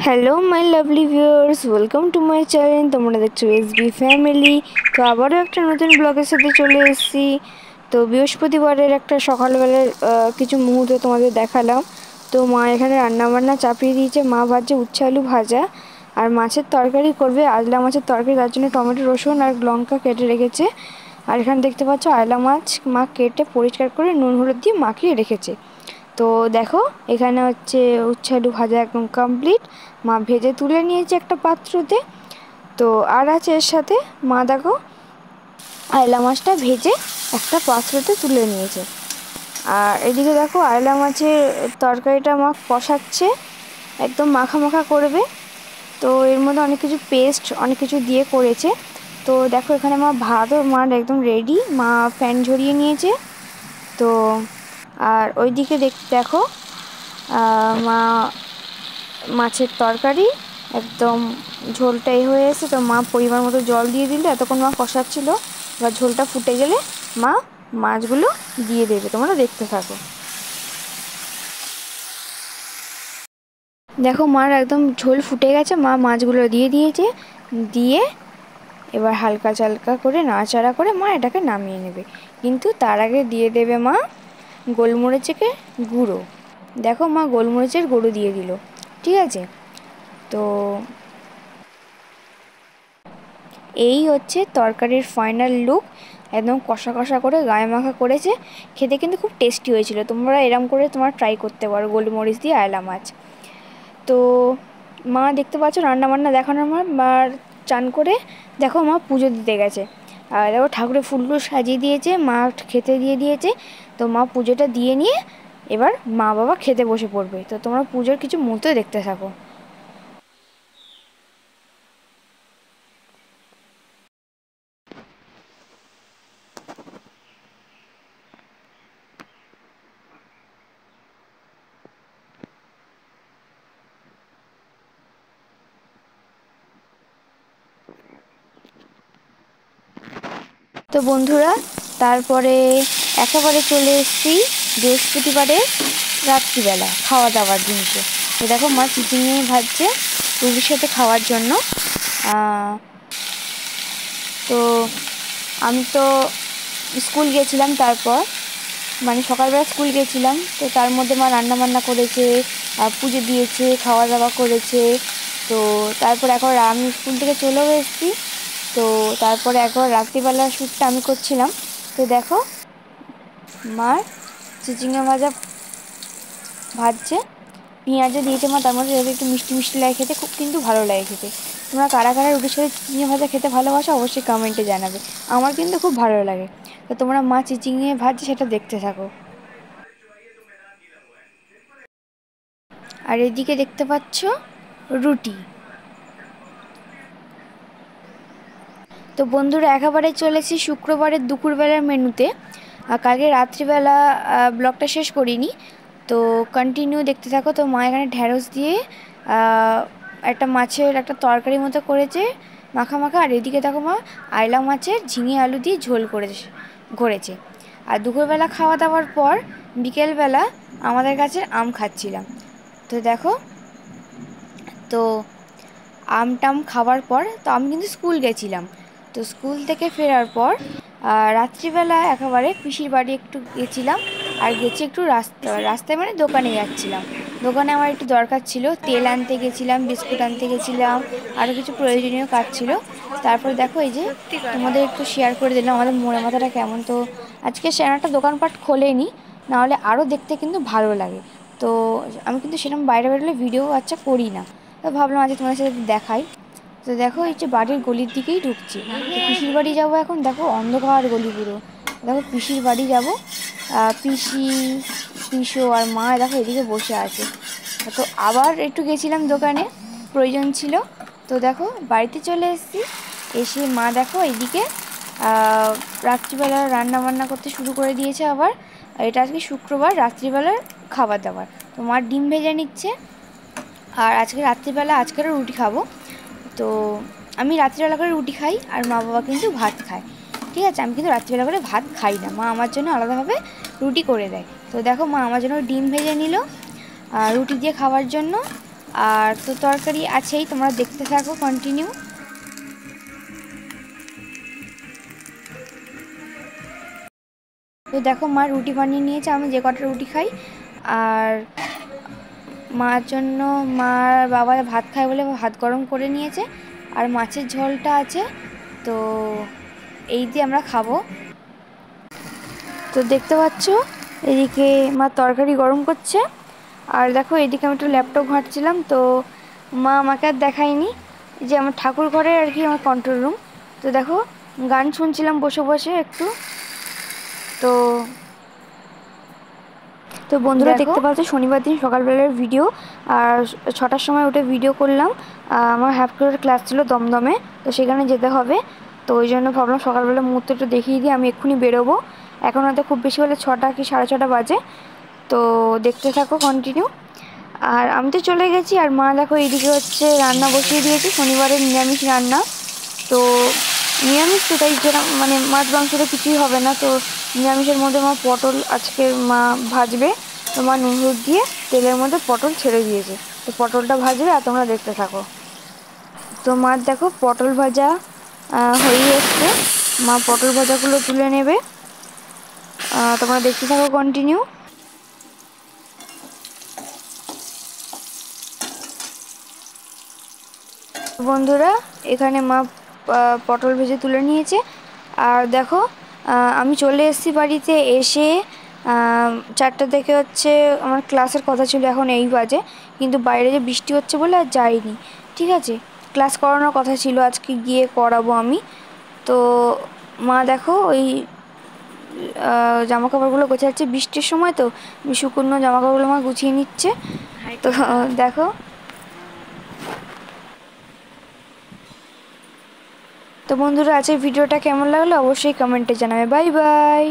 Hello my lovely viewers, welcome to my channel. তোমরা দেখছো SB family. তো আবারও একটা নতুন ব্লগের সাথে চলে এসেছি। তো বৃহস্পতিবারের একটা সকালবেলার কিছু মুহূর্ত তোমাদের দেখালাম। তো মা এখানে রান্নাবান্না চাপিয়ে দিয়েছে। মা ভাজছে উচ্ছে আলু ভাজা, আর মাছের তরকারি করবে, আজলা মাছের তরকারি। তার জন্য টমেটো রসুন আর লঙ্কা কেটে রেখেছে। আর এখানে দেখতে পাচ্ছ আয়লা মাছ মা কেটে পরিষ্কার করে নুন হলুদ দিয়ে মাখিয়ে রেখেছে। তো দেখো এখানে হচ্ছে উচ্ছে আলু ভাজা একদম কমপ্লিট। মা ভেজে তুলে নিয়েছে একটা পাত্রতে। তো আর আছে এর সাথে মা দেখো আয়লা মাছটা ভেজে একটা পাত্রতে তুলে নিয়েছে। আর এদিকে দেখো আয়লা মাছের তরকারিটা মা কষাচ্ছে, একদম মাখা মাখা করবে। তো এর মধ্যে অনেক কিছু পেস্ট অনেক কিছু দিয়ে করেছে। তো দেখো এখানে মা ভাতও মার একদম রেডি, মা ফ্যান ঝরিয়ে নিয়েছে। তো আর ওইদিকে দেখো মা মাছের তরকারি একদম ঝোলটাই হয়ে এসে। তো মা পরিমাণ মতো জল দিয়ে দিল। এতক্ষণ মা কষাচ্ছিল, এবার ঝোলটা ফুটে গেলে মা মাছগুলো দিয়ে দেবে। তোমরা দেখতে থাকো। দেখো মার একদম ঝোল ফুটে গেছে, মা মাছগুলো দিয়ে দিয়েছে। দিয়ে এবার হালকা চালকা করে নাড়াচাড়া করে মা এটাকে নামিয়ে নেবে। কিন্তু তার আগে দিয়ে দেবে মা গোলমরিচের গুঁড়ো। দেখো মা গোলমরিচের গুঁড়ো দিয়ে দিল। ঠিক আছে, তো এই হচ্ছে তরকারির ফাইনাল লুক। একদম কষা কষা করে গায়ে মাখা করেছে। খেতে কিন্তু খুব টেস্টি হয়েছিল। তোমরা এরম করে তোমরা ট্রাই করতে পারো গোলমরিচ দিয়ে আয়লা মাছ। তো মা দেখতে পাচ্ছ রান্নাবান্না দেখানোর মার চান করে দেখো মা পুজো দিতে গেছে। আর দেখো ঠাকুরের ফুলগুলো সাজিয়ে দিয়েছে, মা খেতে দিয়ে দিয়েছে। তো মা পুজোটা দিয়ে নিয়ে এবার মা বাবা খেতে বসে পড়বে। তো তোমরা পুজোর কিছু মুহূর্ত দেখতে থাকো। তো বন্ধুরা, তারপরে একেবারে চলে এসেছি বৃহস্পতিবারের রাত্রিবেলা খাওয়া দাওয়ার জিনিসে। তো দেখো মা চিচিঙে ভাজছে রুটির সাথে খাওয়ার জন্য। তো আমি তো স্কুল গেছিলাম, তারপর মানে সকালবেলা স্কুল গেছিলাম। তো তার মধ্যে মা রান্নাবান্না করেছে, পুজো দিয়েছে, খাওয়া দাওয়া করেছে। তো তারপর এখন আমি স্কুল থেকে চলেও এসেছি। তো তারপরে এখন রাত্রিবেলার শ্যুটটা আমি করছিলাম। তো দেখো মার চিচিঙ্গা ভাজা ভাজছে, পেঁয়াজও দিয়েছে মা, তার মধ্যে একটু মিষ্টি মিষ্টি লাগে খেতে, খুব কিন্তু ভালো লাগে খেতে। তোমরা কারা কারা রুটির সাথে চিচিঙ্গা ভাজা খেতে ভালোবাসো অবশ্যই কমেন্টে জানাবে। আমার কিন্তু খুব ভালো লাগে। তো তোমরা মা চিচিঙ্গা ভাজছে সেটা দেখতে থাকো। আর এদিকে দেখতে পাচ্ছ রুটি। তো বন্ধুরা একেবারে চলেছি শুক্রবারের দুপুরবেলার মেনুতে। কালকে রাত্রিবেলা ব্লগটা শেষ করিনি, তো কন্টিনিউ দেখতে থাকো। তো মা এখানে ঢ্যাঁড়স দিয়ে একটা মাছের একটা তরকারি মতো করেছে মাখা মাখা। আর এদিকে দেখো মা আয়লা মাছের ঝিঙে আলু দিয়ে ঝোল করেছে। আর দুপুরবেলা খাওয়া দাওয়ার পর বিকেলবেলা আমাদের কাছে আম খাচ্ছিলাম। তো দেখো, তো আম টাম খাওয়ার পর তো আমি কিন্তু স্কুল গেছিলাম। তো স্কুল থেকে ফেরার পর রাত্রিবেলা একেবারে পিসির বাড়ি একটু গেছিলাম। আর গেছি একটু রাস্তায় মানে দোকানে যাচ্ছিলাম। দোকানে আমার একটু দরকার ছিল, তেল আনতে গেছিলাম, বিস্কুট আনতে গেছিলাম, আরও কিছু প্রয়োজনীয় কাজ ছিল। তারপর দেখো এই যে তোমাদের একটু শেয়ার করে দিলাম আমাদের মোড়ে মাথাটা কেমন। তো আজকে সেরকম দোকানপাট খোলেনি, নাহলে আরও দেখতে কিন্তু ভালো লাগে। তো আমি কিন্তু সেরকম বাইরে বেরোলে ভিডিও আচ্ছা করি না। তো ভাবলাম আজ তোমাদের সাথে দেখাই। তো দেখো এই যে বাড়ির গলির দিকেই ঢুকছি। তো পিসির বাড়ি যাবো এখন। দেখো অন্ধকার গলি পুরো। দেখো পিসির বাড়ি যাবো। পিসি পিসো আর মা দেখো এদিকে বসে আছে। তো আবার একটু গেছিলাম দোকানে, প্রয়োজন ছিল। তো দেখো বাড়িতে চলে এসেছি। এসে মা দেখো এইদিকে রাত্রিবেলা রান্না বান্না করতে শুরু করে দিয়েছে আবার। এটা আজকে শুক্রবার রাত্রিবেলার খাবার দাবার। তো মা ডিম ভেজে নিচ্ছে। আর আজকে রাত্রিবেলা আজকেরও রুটি খাবো। তো আমি রাত্রিবেলা করে রুটি খাই, আর মা বাবা কিন্তু ভাত খায়। ঠিক আছে, আমি কিন্তু রাত্রিবেলা করে ভাত খাই না, মা আমার জন্য আলাদাভাবে রুটি করে দেয়। তো দেখো মা আমার জন্য ডিম ভেজে নিল রুটি দিয়ে খাওয়ার জন্য। আর তো তরকারি আছেই, তোমরা দেখতে থাকো কন্টিনিউ। তো দেখো মা রুটি বানিয়ে নিয়েছে, আমি যে কটা রুটি খাই। আর মার জন্য মার বাবা ভাত খায় বলে ভাত গরম করে নিয়েছে, আর মাছের ঝোলটা আছে, তো এই দিয়ে আমরা খাবো। তো দেখতে পাচ্ছ এদিকে মা তরকারি গরম করছে, আর দেখো এদিকে আমি একটু ল্যাপটপ ঘাঁটছিলাম। তো মা আমাকে আর দেখায়নি, যে আমার ঠাকুর ঘরে আর কি আমার কন্ট্রোল রুম। তো দেখো গান শুনছিলাম বসে বসে একটু। তো তো বন্ধুরা দেখতে পাচ্ছ শনিবার দিন সকালবেলার ভিডিও, আর 6টার সময় উঠে ভিডিও করলাম। আমার হাফ ক্লাসের ক্লাস ছিল দমদমে, তো সেখানে যেতে হবে, তো ওই জন্য ভাবলাম সকালবেলা মুহূর্তে একটু দেখিয়ে দিই। আমি এক্ষুনি বেরোবো, এখন হয়তো খুব বেশি হলে 6টা কি 6:30 বাজে। তো দেখতে থাকো কন্টিনিউ। আর আমি তো চলে গেছি, আর মা দেখো এইদিকে হচ্ছে রান্না বসিয়ে দিয়েছে, শনিবারের নিরামিষ রান্না। তো নিরামিষ তো তাই যেরকম মানে মাছ মাংস তো কিছুই হবে না, তো নিরামিষের মধ্যে মা পটল আজকে মা ভাজবে। তো মা নুন হলুদ দিয়ে তেলের মধ্যে পটল ছেড়ে দিয়েছে, তো পটলটা ভাজবে আর তোমরা দেখতে থাকো। তো মা দেখো পটল ভাজা হয়ে এসছে, মা পটল ভাজাগুলো তুলে নেবে, তোমরা দেখতে থাকো কন্টিনিউ। বন্ধুরা এখানে মা পটল ভেজে তুলে নিয়েছে। আর দেখো আমি চলে এসেছি বাড়িতে, এসে 4টা থেকে হচ্ছে আমার ক্লাসের কথা ছিল, এখন এই বাজে, কিন্তু বাইরে যে বৃষ্টি হচ্ছে বলে আর যাইনি। ঠিক আছে, ক্লাস করানোর কথা ছিল, আজকে গিয়ে করাবো আমি। তো মা দেখো ওই জামা কাপড়গুলো গোছাচ্ছে, বৃষ্টির সময় তো শুকনো জামা কাপড়গুলো মা গুছিয়ে নিচ্ছে। তো দেখো। তো বন্ধুরা আজকের ভিডিওটা কেমন লাগলো অবশ্যই কমেন্টে জানাবে। Bye bye.